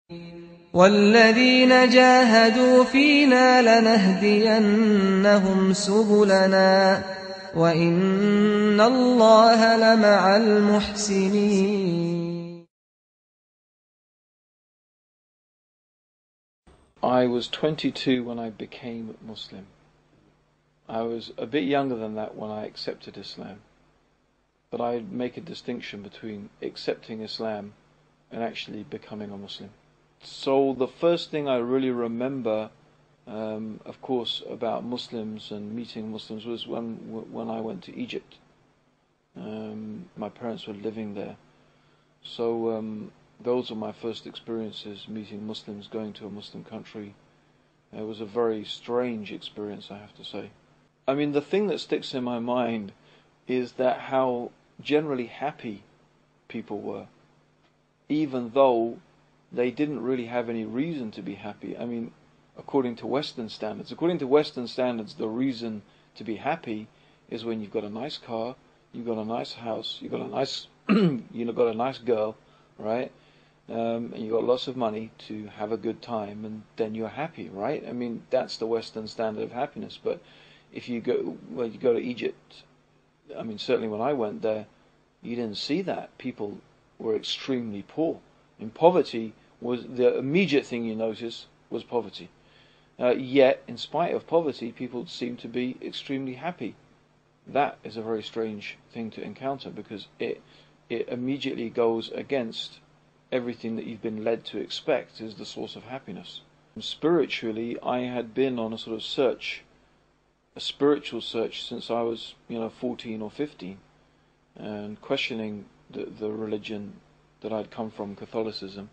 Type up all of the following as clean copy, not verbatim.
وَالَّذِينَ جَاهَدُوا فِينَا لَنَهْدِيَنَّهُمْ سُبُلَنَا وَإِنَّ اللَّهَ لَمَعَ الْمُحْسِنِينَ. I was 22 when I became Muslim. I was a bit younger than that when I accepted Islam. But I make a distinction between accepting Islam and actually becoming a Muslim. So the first thing I really remember, of course, about Muslims and meeting Muslims was when I went to Egypt. My parents were living there. So those were my first experiences, meeting Muslims, going to a Muslim country. It was a very strange experience, I have to say. I mean, the thing that sticks in my mind is that how generally happy people were, even though they didn't really have any reason to be happy. I mean, according to Western standards. According to Western standards, the reason to be happy is when you've got a nice car, you've got a nice house, you've got a nice, got a nice girl, right? And you've got lots of money to have a good time, and then you're happy, right? I mean, that's the Western standard of happiness. But if you go to Egypt, I mean, certainly when I went there, you didn't see that. People were extremely poor. In poverty was the immediate thing you notice was poverty. Yet, in spite of poverty, people seem to be extremely happy. That is a very strange thing to encounter, because it immediately goes against everything that you've been led to expect is the source of happiness. Spiritually, I had been on a sort of search, a spiritual search, since I was 14 or 15, and questioning the religion that I'd come from, Catholicism,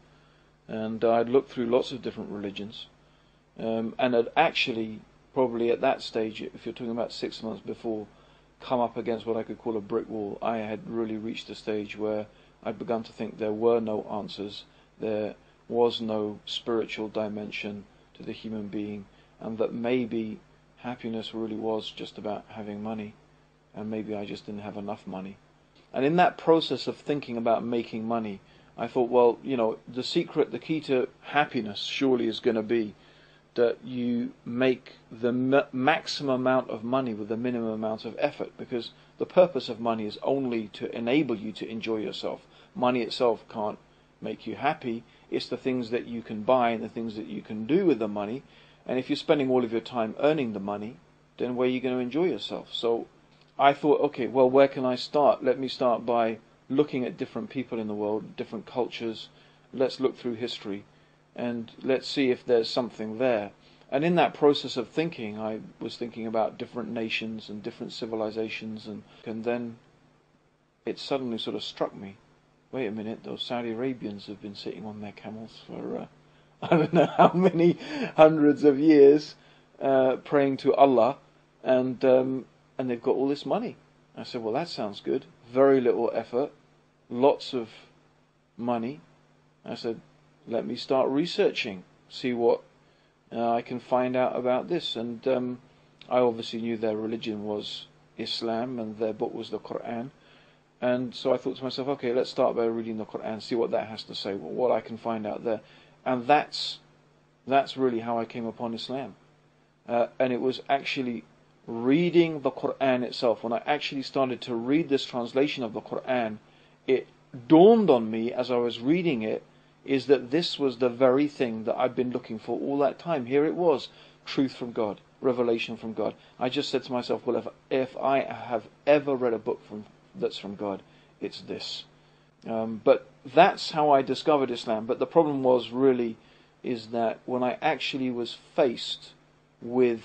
and I'd looked through lots of different religions, and had actually, probably at that stage, if you're talking about 6 months before, come up against what I could call a brick wall. I had really reached a stage where I'd begun to think there were no answers, there was no spiritual dimension to the human being, and that maybe happiness really was just about having money, and maybe I just didn't have enough money. And in that process of thinking about making money, I thought, well, the key to happiness surely is going to be that you make the maximum amount of money with the minimum amount of effort, because the purpose of money is only to enable you to enjoy yourself. Money itself can't make you happy. It's the things that you can buy and the things that you can do with the money. And if you're spending all of your time earning the money, then where are you going to enjoy yourself? So I thought, okay, well, where can I start? Let me start by looking at different people in the world, different cultures. Let's look through history, and let's see if there's something there. And in that process of thinking, I was thinking about different nations and different civilizations, and then it suddenly sort of struck me, wait a minute, those Saudi Arabians have been sitting on their camels for I don't know how many hundreds of years, praying to Allah, and they've got all this money. I said, well, that sounds good. Very little effort, lots of money. I said, let me start researching, see what I can find out about this. And I obviously knew their religion was Islam and their book was the Quran. And so I thought to myself, okay, let's start by reading the Quran, see what that has to say, what I can find out there. And that's really how I came upon Islam. And it was actually reading the Quran itself. When I actually started to read this translation of the Quran, it dawned on me as I was reading it, is that this was the very thing that I'd been looking for all that time. Here it was, truth from God, revelation from God. I just said to myself, well, if I have ever read a book that's from God, it's this. But that's how I discovered Islam. But the problem was really is that when I actually was faced with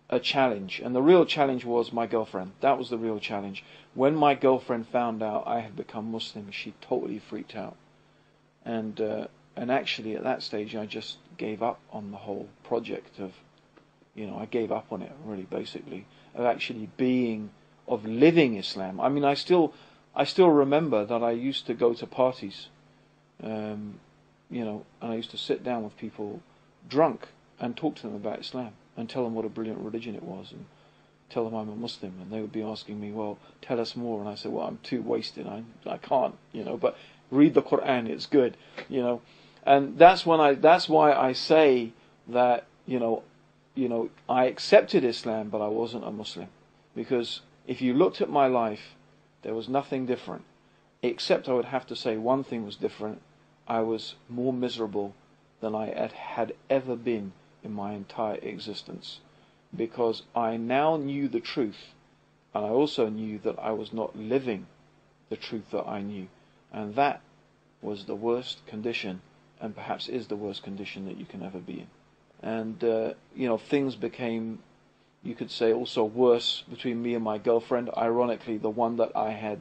a challenge, and the real challenge was my girlfriend. That was the real challenge. When my girlfriend found out I had become Muslim, she totally freaked out. And actually at that stage I just gave up on the whole project of, I gave up on it really, basically, of living Islam. I mean, I still remember that I used to go to parties, and I used to sit down with people drunk and talk to them about Islam and tell them what a brilliant religion it was and tell them I'm a Muslim, and they would be asking me, well, tell us more, and I said, well, I'm too wasted, I can't, but read the Quran, it's good, And that's why I say that, I accepted Islam, but I wasn't a Muslim. Because if you looked at my life, there was nothing different. Except I would have to say one thing was different. I was more miserable than I had ever been in my entire existence. Because I now knew the truth, and I also knew that I was not living the truth that I knew. And that was the worst condition, and perhaps is the worst condition that you can ever be in. And, things became, you could say, also worse between me and my girlfriend. Ironically, the one that I had,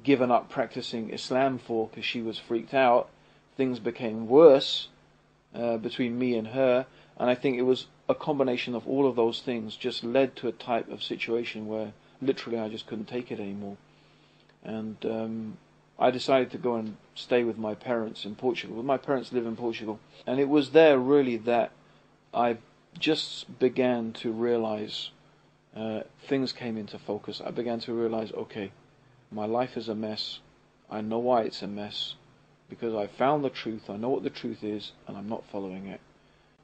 given up practicing Islam for because she was freaked out. Things became worse between me and her. And I think it was a combination of all of those things just led to a type of situation where literally I just couldn't take it anymore. And I decided to go and stay with my parents in Portugal. My parents live in Portugal. And it was there really that I just began to realize things came into focus. I began to realize, okay, my life is a mess. I know why it's a mess. Because I found the truth. I know what the truth is, and I'm not following it.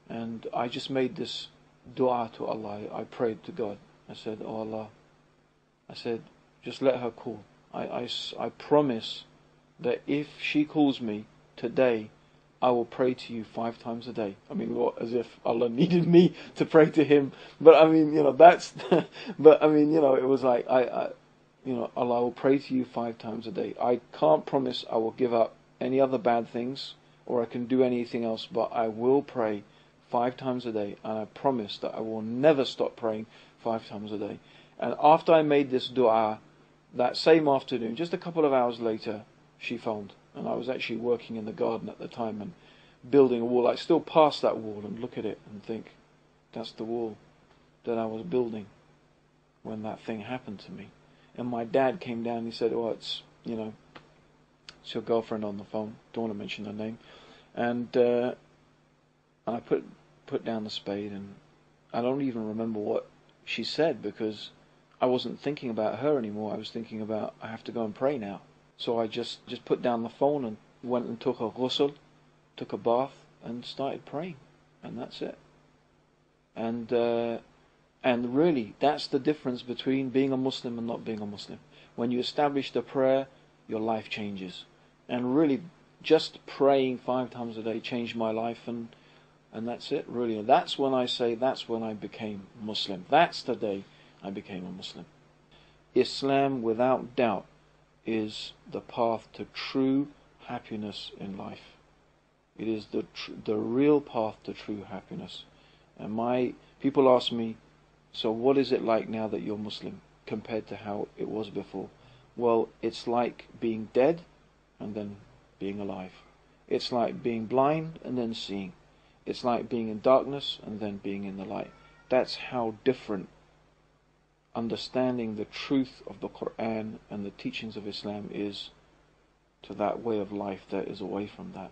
And I just made this dua to Allah. I prayed to God. I said, oh Allah, I said, just let her call. I promise that if she calls me today, I will pray to you 5 times a day. I mean, what, as if Allah needed me to pray to Him. But I mean, that's, but I mean, it was like, Allah, I will pray to you 5 times a day. I can't promise I will give up any other bad things, or I can do anything else, but I will pray 5 times a day, and I promise that I will never stop praying 5 times a day. And after I made this dua, that same afternoon, just a couple of hours later, she phoned. And I was actually working in the garden at the time and building a wall. I still pass that wall and look at it and think, that's the wall that I was building when that thing happened to me. And my dad came down and he said, oh, it's your girlfriend on the phone. Don't want to mention her name. And I put down the spade, and I don't even remember what she said because I wasn't thinking about her anymore. I was thinking about, I have to go and pray now. So I just put down the phone and went and took a ghusl, took a bath, and started praying. And that's it. And really, that's the difference between being a Muslim and not being a Muslim. When you establish the prayer, your life changes. And really, just praying 5 times a day changed my life, and that's it, really. That's when I say, that's when I became Muslim. That's the day I became a Muslim. Islam, without doubt, is the path to true happiness in life. It is the real path to true happiness. And people ask me, so what is it like now that you're Muslim compared to how it was before? Well, it's like being dead and then being alive. It's like being blind and then seeing. It's like being in darkness and then being in the light. That's how different understanding the truth of the Quran and the teachings of Islam is to that way of life that is away from that.